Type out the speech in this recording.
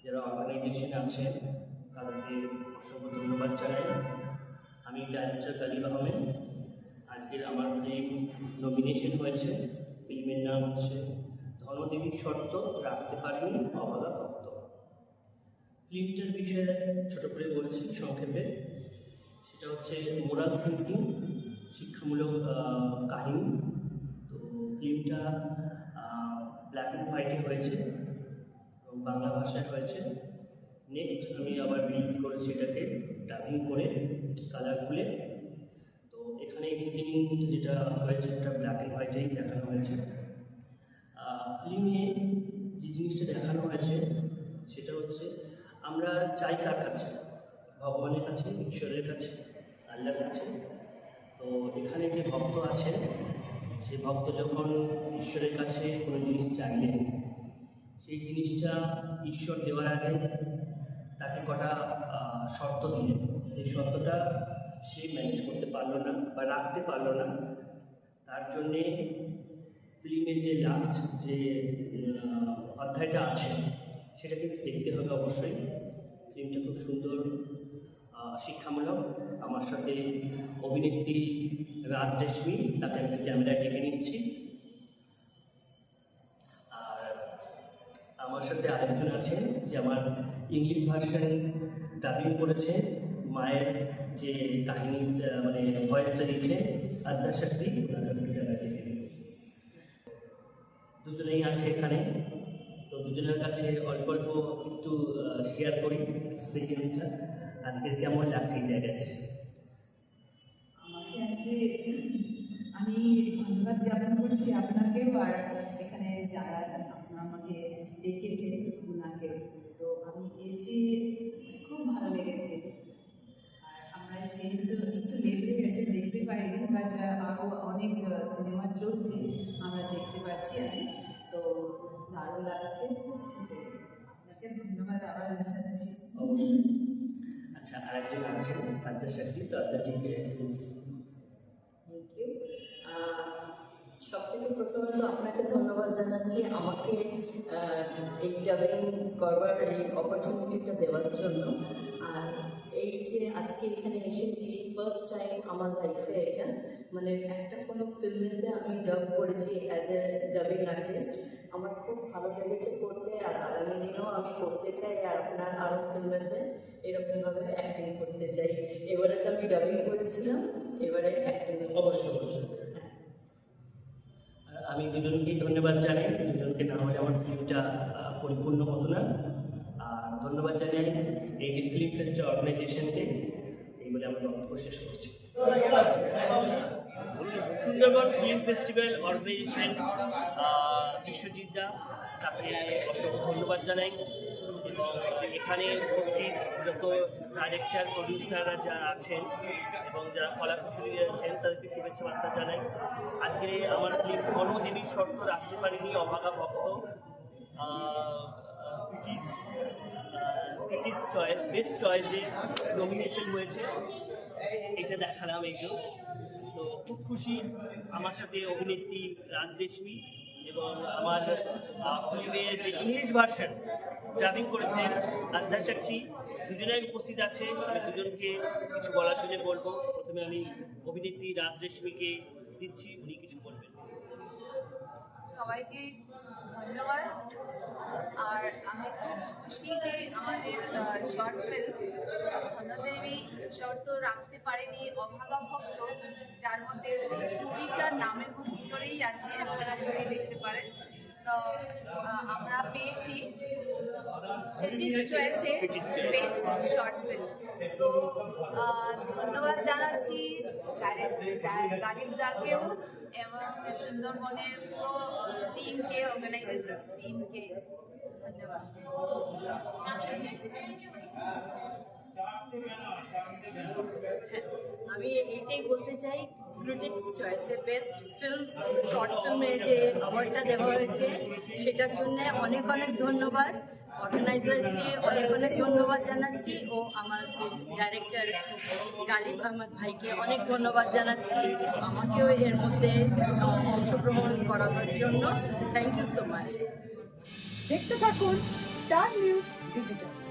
যারা অর্গানাইজেশন আছে তাদেরকে অসংখ্য ধন্যবাদ জানাই। আমি ডাইরেক্টর গালিব আহমেদ। আজকের আমার ফিল্ম নমিনেশন হয়েছে। ফিল্মের নাম হচ্ছে ধনদেবীর শর্ত রাখতে পারিনি অভাগা ভক্ত। ফিল্মটার বিষয়ে ছোট করে বলেছি সংক্ষেপে। সেটা হচ্ছে মোরাল থিঙ্কিং, শিক্ষামূলক কাহিনী। তো ফিল্মটা ব্ল্যাক অ্যান্ড হোয়াইটে হয়েছে এবং বাংলা ভাষায় হয়েছে। নেক্সট আমি আবার রিলিজ করেছি এটাকে ডাবিং করে কালারফুলে। তো এখানে স্ক্রিনিং যেটা হয়েছে ওটা ব্ল্যাক অ্যান্ড হোয়াইটেই দেখানো হয়েছে। ফিল্মে যে জিনিসটা দেখানো হয়েছে সেটা হচ্ছে আমরা চাই কার কাছে, ভগবানের কাছে, ঈশ্বরের কাছে, আল্লাহর কাছে। তো এখানে যে ভক্ত আছে সেই ভক্ত যখন ঈশ্বরের কাছে কোনো জিনিস চাইলেন, সেই জিনিসটা ঈশ্বর দেওয়ার আগে তাকে কটা শর্ত দিলেন। সেই শর্তটা সে ম্যানেজ করতে পারলো না বা রাখতে পারলো না। তার জন্যে ফিল্মের যে লাস্ট যে অধ্যায়টা আছে সেটা কিন্তু দেখতে হবে অবশ্যই। ফিল্মটা খুব সুন্দর, শিক্ষামূলক। আমার সাথে অভিনেত্রী রাজ রেশমি, তাকে আমি ক্যামেরায় ডেকে নিচ্ছি। আর আমার সাথে আরেকজন আছেন যে আমার ইংলিশ ভার্সন ডাবিং করেছে, মায়ের যে কাহিনী মানে ভয়েসটা দিয়েছে আদ্যাশক্তি, দুজনেই আছে এখানে। তো দুজনের কাছে অল্প অল্প একটু শেয়ার করি এক্সপিরিয়েন্সটা, আজকের কেমন লাগছে এই জায়গায়। আমাকে আজকে আমি ধন্যবাদ জ্ঞাপন করছি আপনাকেও আর এখানে যারা আপনারা আমাকে ডেকেছেন ওনাকে। তো আমি এসে খুব ভালো লেগেছে। আর আমরা স্ক্রিন তো একটু লেট হয়ে গেছে, দেখতে পারিনি, বাট আরও অনেক সিনেমা চলছে আমরা দেখতে পাচ্ছি আমি। তো দারুণ লাগছে, সেটাই আপনাকে ধন্যবাদ আবার জানাচ্ছি। অবশ্যই। আচ্ছা, আরেকজন আছেন আদ্যাশক্তি, তো আদ্যাজিকে থ্যাংক ইউ। সবথেকে প্রথমে তো আপনাকে ধন্যবাদ জানাচ্ছি আমাকে এই ডাবিং করবার এই অপরচুনিটিটা দেওয়ার জন্য। আর এই যে আজকে এখানে এসেছি, ফার্স্ট টাইম আমার লাইফে এটা, মানে একটা কোনো ফিল্মেতে আমি ডাব করেছি অ্যাজ এ ডাবিং আর্টিস্ট। আমার খুব ভালো লেগেছে করতে, আর আগামী দিনেও আমি করতে চাই আর আপনার আরও ফিল্মেতে এরকমভাবে অ্যাক্টিং করতে চাই। এবারে তো আমি ডাবিং করেছিলাম, এবারে অ্যাক্টিং অবশ্যই। আমি দুজনকেই ধন্যবাদ জানাই। দুজনকে না হলে আমার ফিল্মটা পরিপূর্ণ হতো না। আর ধন্যবাদ জানাই এই যে ফিল্ম ফেস্টের অর্গানাইজেশনকে। এই বলে আমার বক্তব্য শেষ করছি। Sundarban film festival organisation Biswajit দা, তাকে অসংখ্য ধন্যবাদ জানাই। এবং এখানে উপস্থিত যত ডাইরেক্টর, প্রডিউসাররা যারা আছেন এবং যারা কলাকুশলী আছেন তাদেরকে শুভেচ্ছা বার্তা জানাই। আজকে আমার ফিল্ম ধনদেবীর শর্ত রাখতে পারিনি অভাগা ভক্ত ক্রিটিক্স চয়েস, বেস্ট চয়েসে নমিনেশন হয়েছে। এটা দেখালাম এইগুলো। তো খুব খুশি। আমার সাথে অভিনেত্রী রাজ রেশমি এবং আমার ফিল্মের যে ইংলিশ ভার্সন ডাবিং করেছেন আদ্যাশক্তি, দুজনেই উপস্থিত আছে। আমি দুজনকে কিছু বলার জন্য বলবো। প্রথমে আমি অভিনেত্রী রাজ রেশমিকে দিচ্ছি, উনি কিছু বলবেন। সবাইকে ধন্যবাদ। আর আমি খুব খুশি যে আমাদের শর্ট ফিল্ম ধনদেবী শর্ত রাখতে পারেনি অভাগা ভক্ত, যার মধ্যে পুরো স্টোরিটার নামের ভিতরেই আছে, আপনারা যদি দেখতে পারেন। তো আমরা পেয়েছি ক্রিটিক্স চয়েসে বেস্ট শর্ট ফিল্ম। সো ধন্যবাদ জানাচ্ছি গালিব দাকেও এবং সুন্দরবনের পুরো টিমকে, অর্গানাইজেশন টিমকে ধন্যবাদ। আমি এইটাই বলতে চাই, ক্রিটিক্স চয়েসে বেস্ট ফিল্ম শর্ট ফিল্মে যে অ্যাওয়ার্ডটা দেওয়া হয়েছে সেটার জন্য অনেক অনেক ধন্যবাদ। অর্গানাইজারকে অনেক অনেক ধন্যবাদ জানাচ্ছি ও আমাদের ডাইরেক্টর গালিব আহমেদ ভাইকে অনেক ধন্যবাদ জানাচ্ছি আমাকেও এর মধ্যে অংশগ্রহণ করার জন্য। Thank you so much. দেখতে থাকুন স্টার নিউজ। ডিজিটাল।